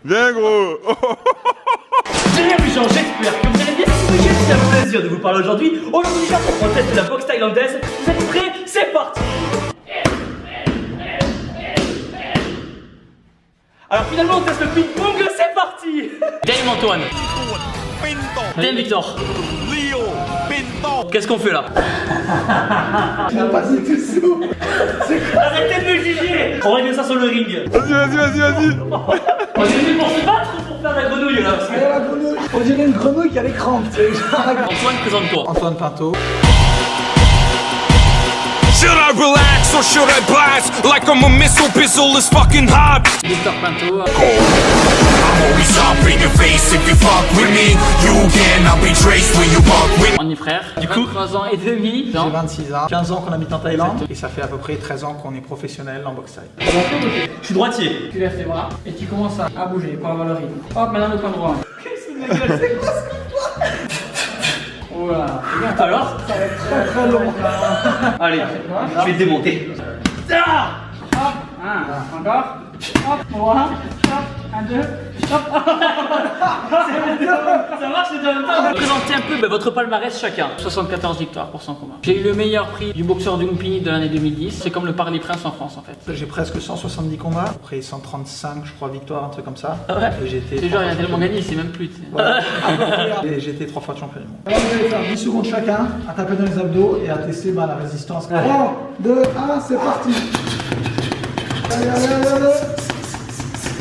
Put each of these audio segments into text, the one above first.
Viens gros. Bienvenue les gens, j'espère que vous allez bien. C'est un plaisir de vous parler aujourd'hui. Aujourd'hui, on teste la boxe thaïlandaise. Vous êtes prêts? C'est parti. Alors finalement, on teste le ping-pong. C'est parti. Dame Antoine. Dame Victor. Qu'est-ce qu'on fait là? Tu n'as pas dit tout sous. Arrêtez de me juger. On règle ça sur le ring. Vas-y. On est venu pour se battre ou pour faire la grenouille là? La grenouille. On dirait une grenouille qui a les crampes. Antoine, présente-toi. Antoine Pinto. Should I relax or should I blast? Like I'm a missile, pistol is fucking hot. Victor Pinto. I'm always up in your face if you fuck with me. You cannot be traced when you fuck with me. On est frères. Du coup, 3 ans et demi. J'ai 26 ans. 15 ans qu'on habite en Thaïlande. Et ça fait à peu près 13 ans qu'on est professionnel en boxe thaï. Je suis droitier. Tu lèves tes bras et tu commences à bouger pour avoir le rythme. Hop, maintenant le point droit. C'est quoi Voilà. alors? Ça va être très long. Allez, je vais te démonter. Ah Hop, encore. Hop, voilà. Hop, 1, 2. Hop. Ça marche de même temps. Présentez un peu votre palmarès chacun. 74 victoires pour 100 combats. J'ai eu le meilleur prix du boxeur du Lumpini de l'année 2010. C'est comme le Parc des Princes en France en fait. J'ai presque 170 combats. Après 135, je crois, victoires, un truc comme ça. Ah ouais. Et j'étais. C'est genre, il y a tellement gagné, c'est même plus. Voilà. Et j'ai été 3 fois champion du monde. Alors vous allez faire 10 secondes chacun, à taper dans les abdos et à tester la résistance. 3, 2, 1, c'est parti. Allez.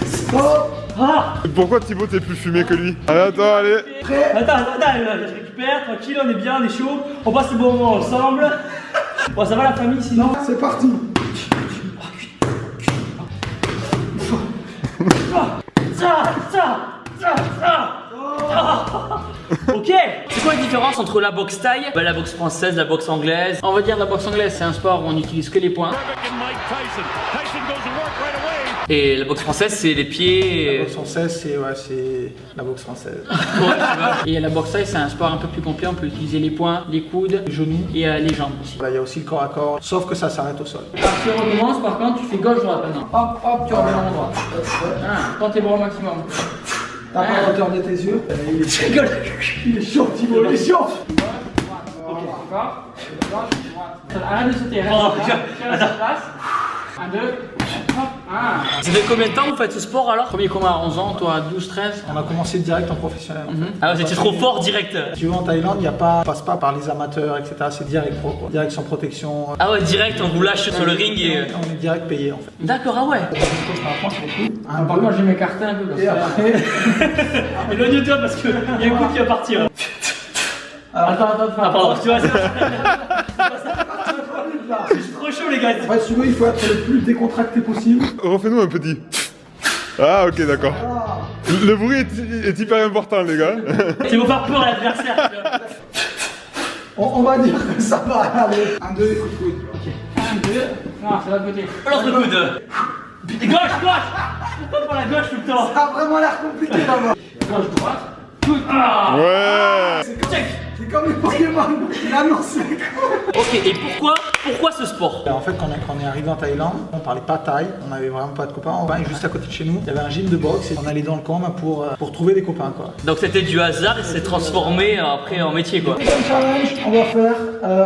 Stop. Ah Pourquoi Thibaut t'es plus fumé que lui? Allez. Prêt. Attends, je récupère, tranquille, on est bien, on est chaud. On passe le bon moment ensemble. Bon, ça va la famille sinon? Non, c'est parti. Ok. C'est quoi la différence entre la boxe thaï, la boxe française, la boxe anglaise? On va dire la boxe anglaise, c'est un sport où on n'utilise que les poings. Et la boxe française, c'est les pieds. La boxe française, c'est la boxe française. Et la boxe thaï, c'est un sport un peu plus complet. On peut utiliser les poings, les coudes, les genoux et les jambes aussi. Là, il y a aussi le corps à corps, sauf que ça s'arrête au sol. Alors tu recommences, par contre, tu fais gauche-droite maintenant. Hop, tu reviens en droit. Prends tes bras au maximum. T'as pas la hauteur de tes yeux. Il est chaud, Thibaut, il est chaud. Ok, d'accord. Arrête de sauter, reste sur place. 1, 2, hop, Ça fait combien de temps vous faites ce sport alors? Premier combat à 11 ans, toi à 12, 13? On a commencé direct en professionnel. Ah vous étiez trop fort direct. Tu vois, en Thaïlande, on passe pas par les amateurs, etc. C'est direct pro, quoi. Direct sans protection. Ah ouais, direct, on vous lâche sur le ring et... On est direct payé en fait. D'accord, ah ouais. Par contre, je vais m'écarter un peu parce Et après. Éloigne-toi parce qu'il y a un coup qui va partir. Attends. Ah pardon, tu vois, c'est trop chaud les gars. En fait, souvent, il faut être le plus décontracté possible. Refais-nous un petit. Ah ok d'accord. Le bruit est hyper important les gars. C'est pour faire peur à l'adversaire. On va dire que ça va aller. 1, 2, écoute. Ok. 1, 2, non, c'est l'autre côté. L'autre coude. Putain, gauche. Pourquoi pas la gauche tout le temps? Ça a vraiment l'air compliqué là-bas. Gauche, droite. Ouais. C'est comme les Pokémon. Il annonce les coups. Ok, et pourquoi ce sport? En fait, quand on est arrivé en Thaïlande, on parlait pas thaï, on avait vraiment pas de copains. On va juste à côté de chez nous, il y avait un gym de boxe et on allait dans le coin pour trouver des copains quoi. Donc c'était du hasard et c'est transformé après en métier quoi. Deuxième challenge, on va faire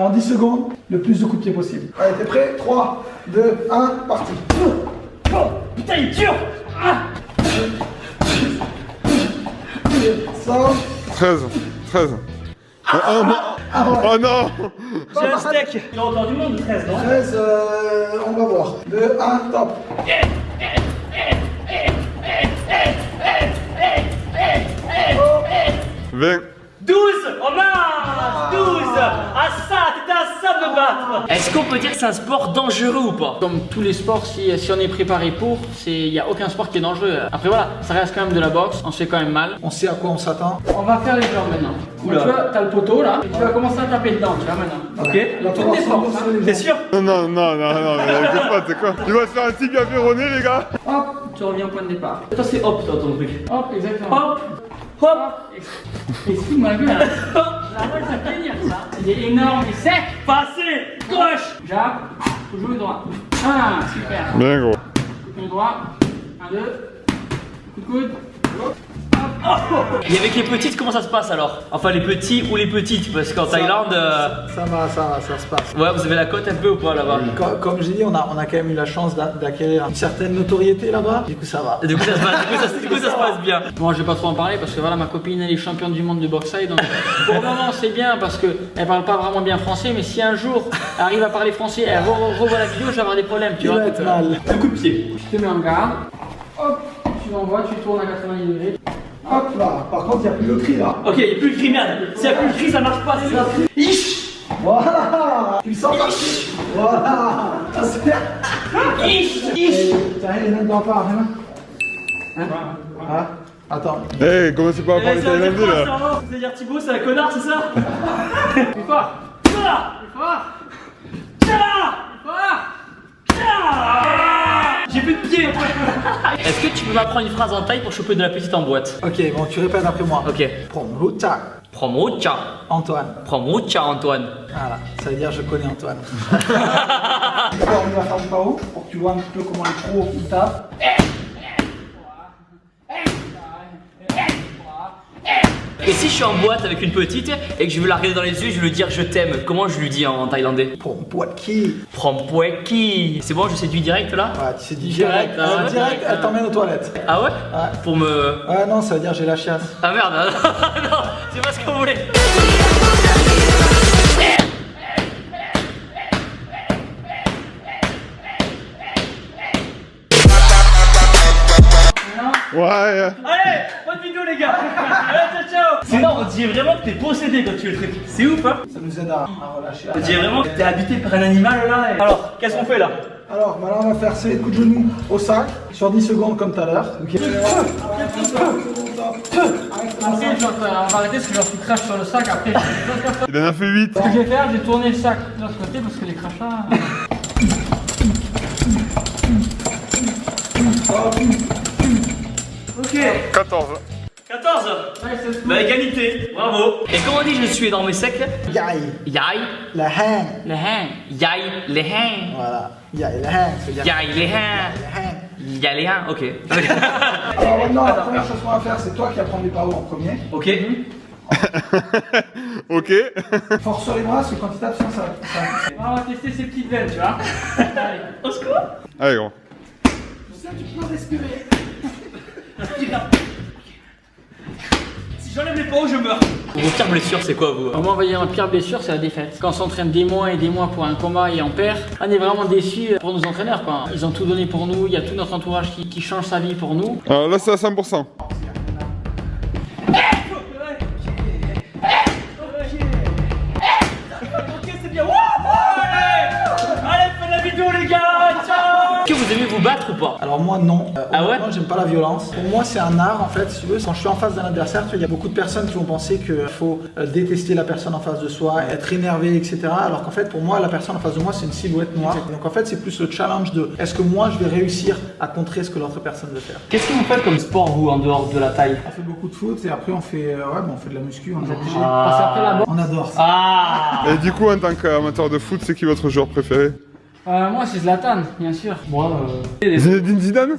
en 10 secondes le plus de coups de pied possible. Allez, t'es prêt? 3, 2, 1, parti. Putain, il est dur. 13. Oh non. J'ai un steak. Il a encore du monde, 13, non? 13, on va voir. 2, 1, top. 20. 12. On marche. 12. Ah ça, t'étais à ça de me battre. Est-ce qu'on peut dire que c'est un sport dangereux ou pas? Comme tous les sports, si on est préparé pour, il n'y a aucun sport qui est dangereux. Après voilà, ça reste quand même de la boxe, on se fait quand même mal. On sait à quoi on s'attend. On va faire les jambes maintenant. Oula. Tu vois, t'as le poteau là, et tu vas commencer à taper dedans, tu vois maintenant. Ok. Là, Toutes les forces, hein. T'es sûr? Non, mais t'inquiète pas, c'est quoi? Il va se faire un tibia ferronné les gars. Hop, tu reviens au point de départ. Toi c'est hop toi ton truc. Hop, exactement. Hop. Hop. Explique ma gueule. La balle, ça fait tenir ça. Il est énorme et sec. Passez. Gauche. Jab, toujours le droit. Ah, super. Bien gros. Le droit. 1, 2. Coup de coude. Et avec les petites, comment ça se passe alors? Enfin, les petits ou les petites, parce qu'en Thaïlande. Ça se passe. Ouais, vous avez la cote un peu ou pas là-bas? Comme j'ai dit, on a quand même eu la chance d'acquérir une certaine notoriété là-bas. Du coup, ça va. Du coup, ça se passe bien. Bon, je vais pas trop en parler parce que voilà, ma copine elle est championne du monde de boxe thaï. Donc pour le moment, c'est bien parce qu'elle parle pas vraiment bien français. Mais si un jour elle arrive à parler français, elle revoit la vidéo, je vais avoir des problèmes. Tu Il vois, va être mal. un coup de pied. Tu te mets en garde. Hop, tu l'envoies, tu tournes à 90 degrés. Hop là. Par contre, il n'y a plus le cri là. Ok, il n'y a plus le cri, merde. S'il n'y a plus le cri, ça marche pas, c'est ça. Ish. Voilà. Tu le sens parti. Voilà. Ça se fait. Ish. Tiens, les mains dans part, hein. Ah, attends. Eh, commencez pas à parler thaïlandais là. C'est-à-dire Thibaut, c'est un connard, c'est ça? Plus fort. Ça. Plus fort. Ça. Plus fort. J'ai plus de pied. Est-ce que tu peux m'apprendre une phrase en thaï pour choper de la petite en boîte? Ok, bon, tu répètes après moi. Ok. Promrucha. Promocha. Antoine. Promocha, Antoine. Voilà, ça veut dire je connais Antoine. D'abord, on va faire du pao pour que tu vois un petit peu comment les pros ils tapent. Et si je suis en boîte avec une petite et que je veux la regarder dans les yeux, je veux lui dire je t'aime, comment je lui dis en thaïlandais? Prompuaki. Prompueki. C'est bon, je séduis direct là? Ouais, tu sais direct. Direct, Direct, elle t'emmène aux toilettes. Ah ouais? Ouais. Pour me. Ouais, non, ça veut dire j'ai la chiasse. Ah merde, non, c'est pas ce qu'on voulait. Ouais. Allez, bonne vidéo les gars. Allez, ciao ciao. Sinon, on dirait vraiment que t'es possédé quand tu fais le truc. C'est ouf hein? Ça nous aide à relâcher. On dirait vraiment que t'es habité par un animal là. Alors, qu'est-ce qu'on fait là? Alors, maintenant on va faire ces coups de genoux au sac sur 10 secondes comme tout à l'heure. Ok. Après, on va arrêter parce que genre tu craches sur le sac. Après, Il en a fait 8. ce que je vais faire, je vais tourner le sac de l'autre côté parce que les crachats. Ok. 14. 14. Bah égalité, bravo. Et comment on dit je suis énorme et sec? Yai. Yai. La hang. Le hang. Yai. Les hang. Voilà. Yai, la hang. C'est-à-dire Yai. Les hang. la hang. Yai les hang. Ok. Alors maintenant, la première chose qu'on va faire, c'est toi qui apprends les pao en premier. Ok. Ok. Force sur les bras, parce que quand tu tapes, sinon ça. On va tester ces petites veines, tu vois. Allez. Au secours. Allez, gros. Tu peux respirer. Si j'enlève les paos, je meurs. Vos pires blessures, c'est quoi vous? Moi, on va dire ma pire blessure, c'est la défaite. Quand on s'entraîne des mois et des mois pour un combat et on perd, on est vraiment déçus pour nos entraîneurs, quoi. Ils ont tout donné pour nous, il y a tout notre entourage qui change sa vie pour nous. Alors là, c'est à 100%. Ok, c'est bien. Allez, faites la vidéo les gars. Ciao. Est-ce que vous aimez vous battre ou pas? Alors moi non. Ah ouais? Moi j'aime pas la violence. Pour moi c'est un art en fait si tu veux. Quand je suis en face d'un adversaire, tu vois, il y a beaucoup de personnes qui vont penser qu'il faut détester la personne en face de soi, être énervé, etc. Alors qu'en fait pour moi la personne en face de moi c'est une silhouette noire. Donc en fait c'est plus le challenge de est-ce que moi je vais réussir à contrer ce que l'autre personne veut faire. Qu'est-ce que vous faites comme sport vous en dehors de la taille? On fait beaucoup de foot et après on fait on fait de la muscu, on est obligé. Parce qu'après la boxe, On adore ça. Ah. Et du coup, en tant qu'amateur de foot, c'est qui votre joueur préféré? moi c'est Zlatan, bien sûr. Moi, Zinedine Zidane?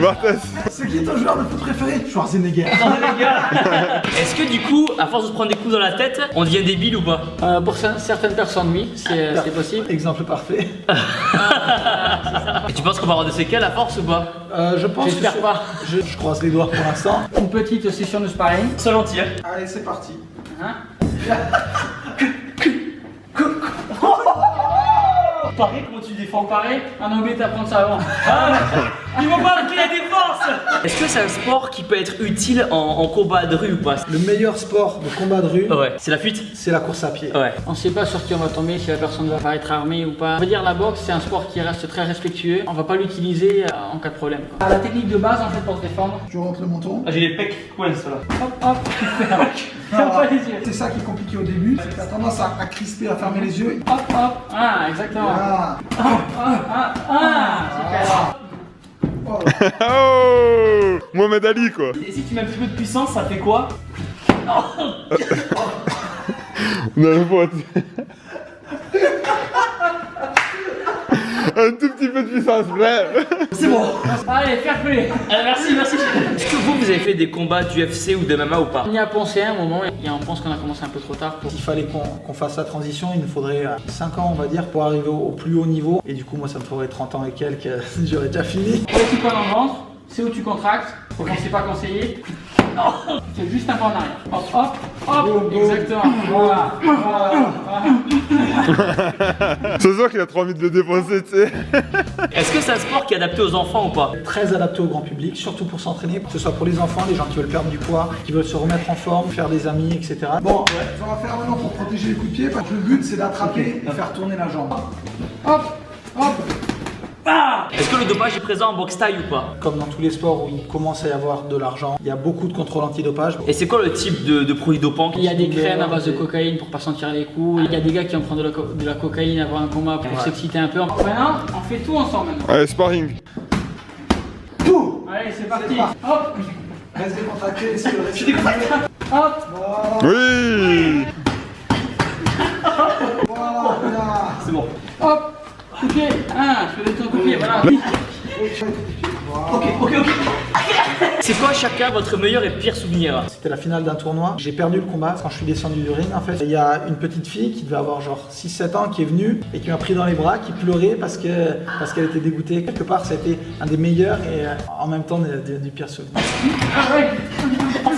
Barthez. C'est qui ton joueur de foot préféré? Schwarzenegger. Est-ce que du coup, à force de se prendre des coups dans la tête, on devient débile ou pas? pour certaines personnes, oui, c'est possible. Exemple parfait. Et tu penses qu'on va avoir des séquelles à force ou pas? Je pense J'espère que pas. je croise les doigts pour l'instant. Une petite session de sparring. Seul entier. Allez c'est parti. Hein? Pareil, comment tu défends? Pareil, on a oublié d'apprendre ça avant. Ils vont pas appeler la défense. Est-ce que c'est un sport qui peut être utile en combat de rue ou pas? Le meilleur sport de combat de rue, Ouais, c'est la fuite? c'est la course à pied. Ouais. On sait pas sur qui on va tomber, si la personne va être armée ou pas. On va dire la boxe, c'est un sport qui reste très respectueux. On va pas l'utiliser en cas de problème, quoi. La technique de base en fait pour se défendre. Tu rentres le menton. Ah, j'ai les pecs qui coincent là. Hop hop, tu fermes. Ferme pas les yeux. C'est ça qui est compliqué au début, c'est que t'as tendance à crisper, à fermer les yeux. Hop hop. Ah, exactement. Ah. Super. Oh. Oh, Mohamed Ali quoi. Et si tu mets un petit peu de puissance, ça fait quoi? On a le pote. Un tout petit peu de puissance, prêt? C'est bon. Allez, fair play. Merci, merci. Est-ce que vous avez fait des combats d'UFC ou de MMA ou pas? On y a pensé à un moment, et on pense qu'on a commencé un peu trop tard. S'il fallait qu'on fasse la transition, il nous faudrait 5 ans, on va dire, pour arriver au plus haut niveau. Et du coup, moi, ça me ferait 30 ans et quelques, j'aurais déjà fini. Ouais, tu pas dans le ventre, c'est où tu contractes, faut qu'on sait pas conseiller. C'est juste un pas en arrière. Hop, hop, hop, exactement. Voilà, C'est sûr qu'il a trop envie de le défoncer, tu sais. Est-ce que c'est un sport qui est adapté aux enfants ou pas? Très adapté au grand public, surtout pour s'entraîner, que ce soit pour les enfants, les gens qui veulent perdre du poids, qui veulent se remettre en forme, faire des amis, etc. Bon, on va faire maintenant pour protéger les coups de pied, parce que le but c'est d'attraper et faire tourner la jambe. Hop, hop. Est-ce que le dopage est présent en boxe taille ou pas? Comme dans tous les sports où il commence à y avoir de l'argent, il y a beaucoup de contrôles antidopage. Et c'est quoi le type de produit dopant? Il y a des graines à base de cocaïne pour pas sentir les coups. Il y a des gars qui en prennent de la cocaïne avant un combat pour s'exciter un peu. Maintenant, on fait tout ensemble maintenant. Allez, sparring. Tout. Allez, c'est parti. parti. Hop, Reste décontracté, essayez de rester. hop. Oui. Voilà. C'est bon. Hop, coup de pied, je fais des tours de pied, voilà. Ok. C'est quoi chacun votre meilleur et pire souvenir? C'était la finale d'un tournoi. J'ai perdu le combat quand je suis descendu du ring. En fait, il y a une petite fille qui devait avoir genre 6-7 ans qui est venue et qui m'a pris dans les bras, qui pleurait parce qu'elle était dégoûtée. Quelque part, ça a été un des meilleurs et en même temps du pire souvenir. Ah ouais.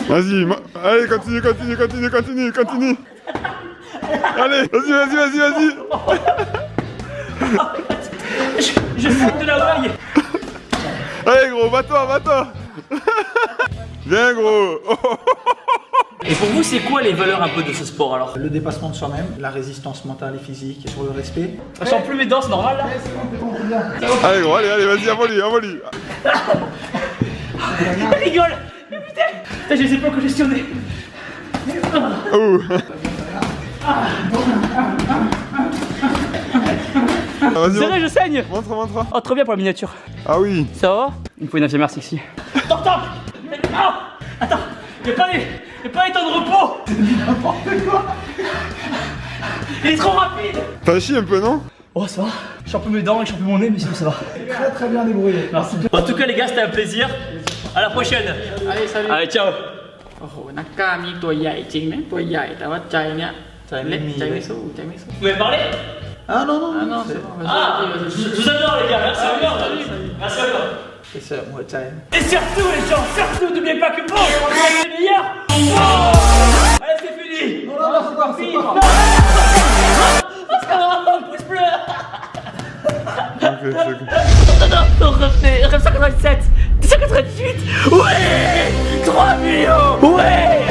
Vas-y, allez, continue. Allez, vas-y. Je saute de la oreille. Allez, gros, bats-toi. Viens, gros. Et pour vous, c'est quoi les valeurs un peu de ce sport alors? Le dépassement de soi-même, la résistance mentale et physique, sur le respect. Je sens plus mes dents, c'est normal là? Allez, gros, allez, vas-y, envole-lui. Il rigole. Mais putain, je les ai pas congestionnés. Oh. Vas-y, C'est vrai, je saigne. montre. Oh, trop bien pour la miniature. Ah oui. Ça va? Il me faut une infirmière sexy. Attends. Attends, y'a pas les temps de repos. N'importe quoi. Il est trop rapide. T'as chié un peu, non? Oh, ça va. Je sens plus mes dents et je sens plus mon nez, mais sinon ça va. Très bien débrouillé. Merci. En tout cas, les gars, c'était un plaisir. À la prochaine. Allez, salut. Allez, ciao. โอ้โหนักกล้ามนี่ตัวใหญ่จริงนะตัวใหญ่แต่ว่าใจเนี่ยเล็กใจไม่สู้ Vous m'avez parlé? Ah non, Ah non, c'est bon, vas-y, Ah, vas-y. je vous adore les gars, merci encore. Merci encore. C'est ça, moi, time. Et surtout les gens, n'oubliez pas que bon, on est les meilleurs. Oh, allez, c'est fini. Non, c'est pas fini. Pouce bleu. Ok. Revenez, rêve 197, 198. Ouais, 3 millions. Ouais.